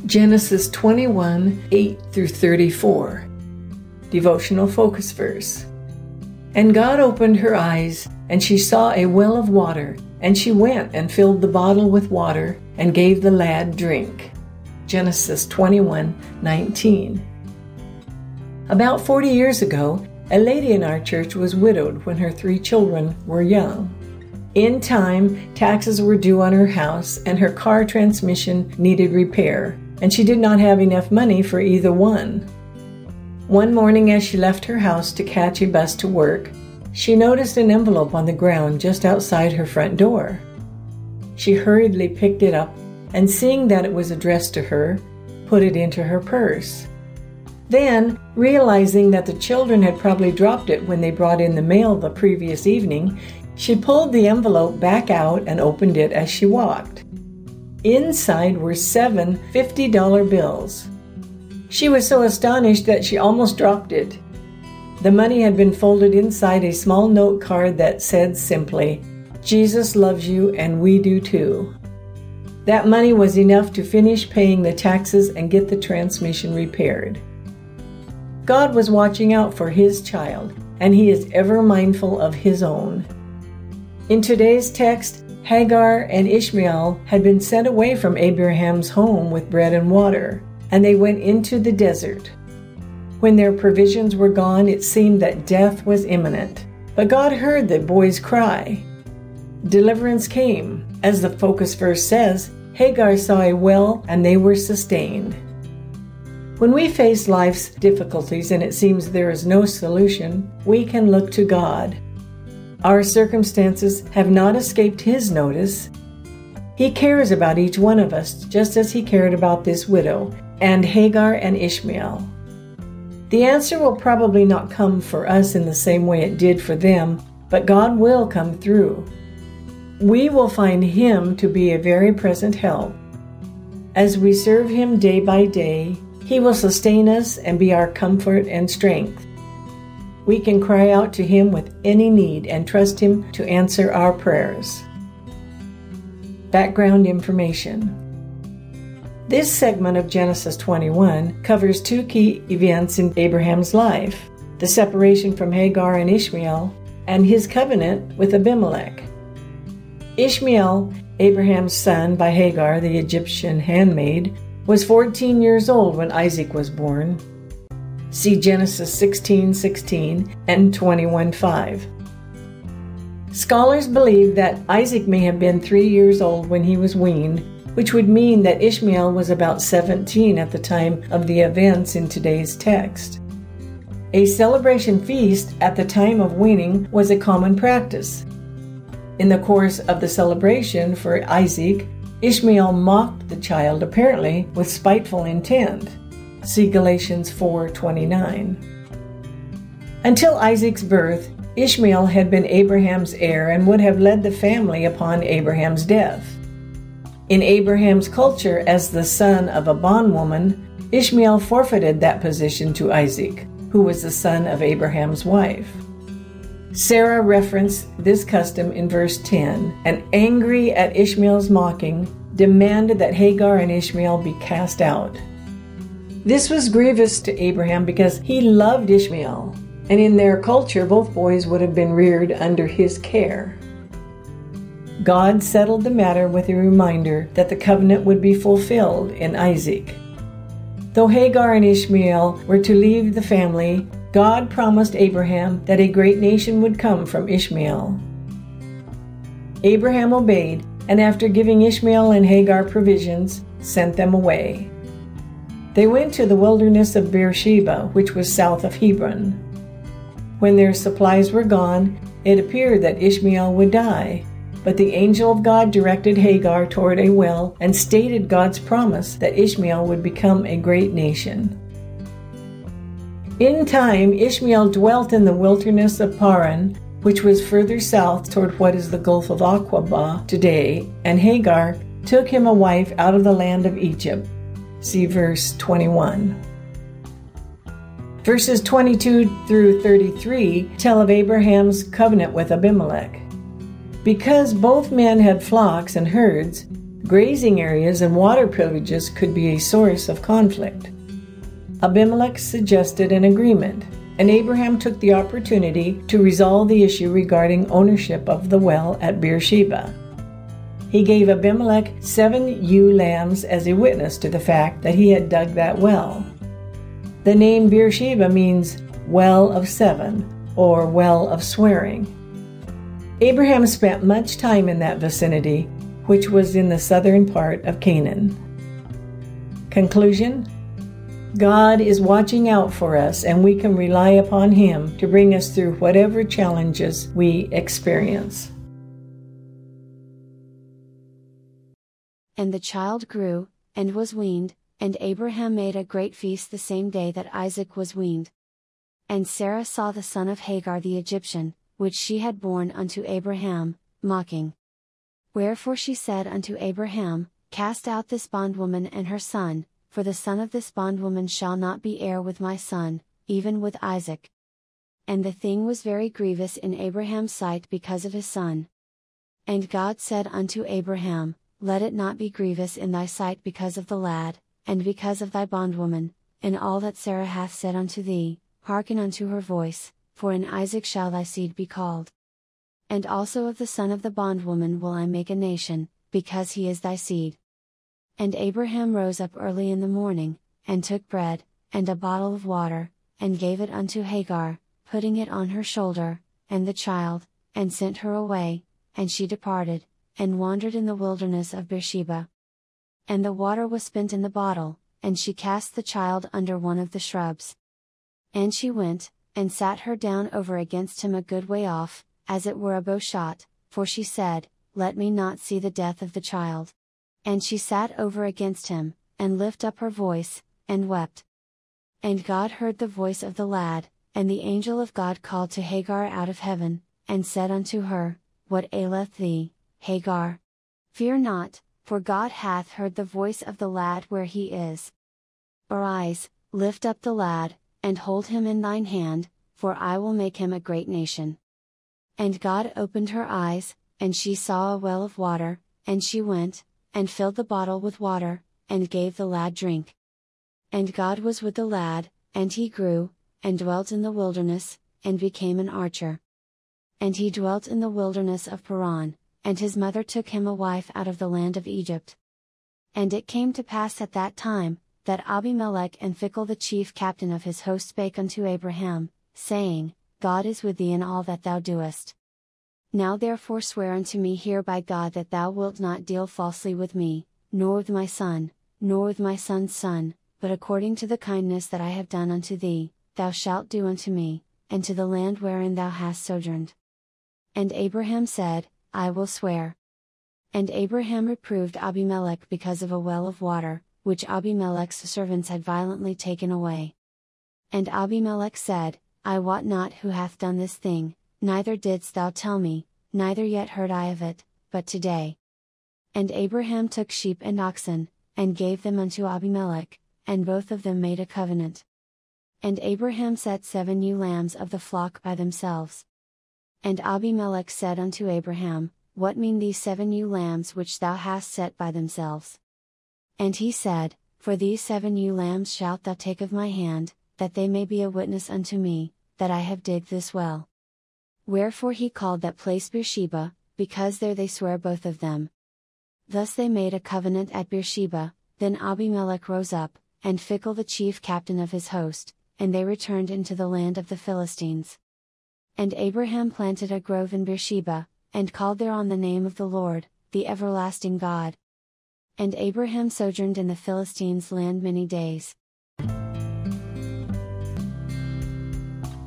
Genesis 21, 8 through 34. Devotional focus verse. And God opened her eyes, and she saw a well of water, and she went and filled the bottle with water, and gave the lad drink. Genesis 21, 19. About 40 years ago, a lady in our church was widowed when her 3 children were young. In time, taxes were due on her house, and her car transmission needed repair, and she did not have enough money for either one. One morning, as she left her house to catch a bus to work, she noticed an envelope on the ground just outside her front door. She hurriedly picked it up, and seeing that it was addressed to her, put it into her purse. Then, realizing that the children had probably dropped it when they brought in the mail the previous evening, she pulled the envelope back out and opened it as she walked. Inside were 7 $50 bills. She was so astonished that she almost dropped it. The money had been folded inside a small note card that said simply, "Jesus loves you and we do too." That money was enough to finish paying the taxes and get the transmission repaired. God was watching out for His child, and He is ever mindful of His own. In today's text, Hagar and Ishmael had been sent away from Abraham's home with bread and water, and they went into the desert. When their provisions were gone, it seemed that death was imminent. But God heard the boys' cry. Deliverance came. As the focus verse says, Hagar saw a well and they were sustained. When we face life's difficulties and it seems there is no solution, we can look to God. Our circumstances have not escaped His notice. He cares about each one of us just as He cared about this widow and Hagar and Ishmael. The answer will probably not come for us in the same way it did for them, but God will come through. We will find Him to be a very present help. As we serve Him day by day, He will sustain us and be our comfort and strength. We can cry out to Him with any need and trust Him to answer our prayers. Background information. This segment of Genesis 21 covers 2 key events in Abraham's life: the separation from Hagar and Ishmael, and his covenant with Abimelech. Ishmael, Abraham's son by Hagar, the Egyptian handmaid, was 14 years old when Isaac was born. See Genesis 16:16 and 21:5. Scholars believe that Isaac may have been 3 years old when he was weaned, which would mean that Ishmael was about 17 at the time of the events in today's text. A celebration feast at the time of weaning was a common practice. In the course of the celebration for Isaac, Ishmael mocked the child, apparently with spiteful intent. See Galatians 4:29. Until Isaac's birth, Ishmael had been Abraham's heir and would have led the family upon Abraham's death. In Abraham's culture, as the son of a bondwoman, Ishmael forfeited that position to Isaac, who was the son of Abraham's wife. Sarah referenced this custom in verse 10, and angry at Ishmael's mocking, demanded that Hagar and Ishmael be cast out. This was grievous to Abraham because he loved Ishmael, and in their culture both boys would have been reared under his care. God settled the matter with a reminder that the covenant would be fulfilled in Isaac. Though Hagar and Ishmael were to leave the family, God promised Abraham that a great nation would come from Ishmael. Abraham obeyed, and after giving Ishmael and Hagar provisions, sent them away. They went to the wilderness of Beersheba, which was south of Hebron. When their supplies were gone, it appeared that Ishmael would die, but the angel of God directed Hagar toward a well and stated God's promise that Ishmael would become a great nation. In time, Ishmael dwelt in the wilderness of Paran, which was further south toward what is the Gulf of Aqaba today, and Hagar took him a wife out of the land of Egypt. See verse 21. Verses 22 through 33 tell of Abraham's covenant with Abimelech. Because both men had flocks and herds, Grazing areas and water privileges could be a source of conflict. Abimelech suggested an agreement, and Abraham took the opportunity to resolve the issue regarding ownership of the well at Beersheba. He gave Abimelech 7 ewe lambs as a witness to the fact that he had dug that well. The name Beersheba means well of 7, or well of swearing. Abraham spent much time in that vicinity, which was in the southern part of Canaan. Conclusion: God is watching out for us, and we can rely upon Him to bring us through whatever challenges we experience. And the child grew, and was weaned, and Abraham made a great feast the same day that Isaac was weaned. And Sarah saw the son of Hagar the Egyptian, which she had borne unto Abraham, mocking. Wherefore she said unto Abraham, Cast out this bondwoman and her son, for the son of this bondwoman shall not be heir with my son, even with Isaac. And the thing was very grievous in Abraham's sight because of his son. And God said unto Abraham, Let it not be grievous in thy sight because of the lad, and because of thy bondwoman, in all that Sarah hath said unto thee, hearken unto her voice, for in Isaac shall thy seed be called. And also of the son of the bondwoman will I make a nation, because he is thy seed. And Abraham rose up early in the morning, and took bread, and a bottle of water, and gave it unto Hagar, putting it on her shoulder, and the child, and sent her away, and she departed, and wandered in the wilderness of Beersheba. And the water was spent in the bottle, and she cast the child under one of the shrubs. And she went, and sat her down over against him a good way off, as it were a bow shot, for she said, Let me not see the death of the child. And she sat over against him, and lift up her voice, and wept. And God heard the voice of the lad, and the angel of God called to Hagar out of heaven, and said unto her, What aileth thee, Hagar? Fear not, for God hath heard the voice of the lad where he is. Arise, lift up the lad, and hold him in thine hand, for I will make him a great nation. And God opened her eyes, and she saw a well of water, and she went, and filled the bottle with water, and gave the lad drink. And God was with the lad, and he grew, and dwelt in the wilderness, and became an archer. And he dwelt in the wilderness of Paran, and his mother took him a wife out of the land of Egypt. And it came to pass at that time, that Abimelech and Phicol the chief captain of his host spake unto Abraham, saying, God is with thee in all that thou doest. Now therefore swear unto me here by God that thou wilt not deal falsely with me, nor with my son, nor with my son's son, but according to the kindness that I have done unto thee, thou shalt do unto me, and to the land wherein thou hast sojourned. And Abraham said, I will swear. And Abraham reproved Abimelech because of a well of water, which Abimelech's servants had violently taken away. And Abimelech said, I wot not who hath done this thing, neither didst thou tell me, neither yet heard I of it, but today. And Abraham took sheep and oxen, and gave them unto Abimelech, and both of them made a covenant. And Abraham set 7 ewe lambs of the flock by themselves. And Abimelech said unto Abraham, What mean these 7 ewe lambs which thou hast set by themselves? And he said, For these 7 ewe lambs shalt thou take of my hand, that they may be a witness unto me, that I have digged this well. Wherefore he called that place Beersheba, because there they sware both of them. Thus they made a covenant at Beersheba. Then Abimelech rose up, and Phicol the chief captain of his host, and they returned into the land of the Philistines. And Abraham planted a grove in Beersheba, and called thereon the name of the Lord, the everlasting God. And Abraham sojourned in the Philistines' land many days.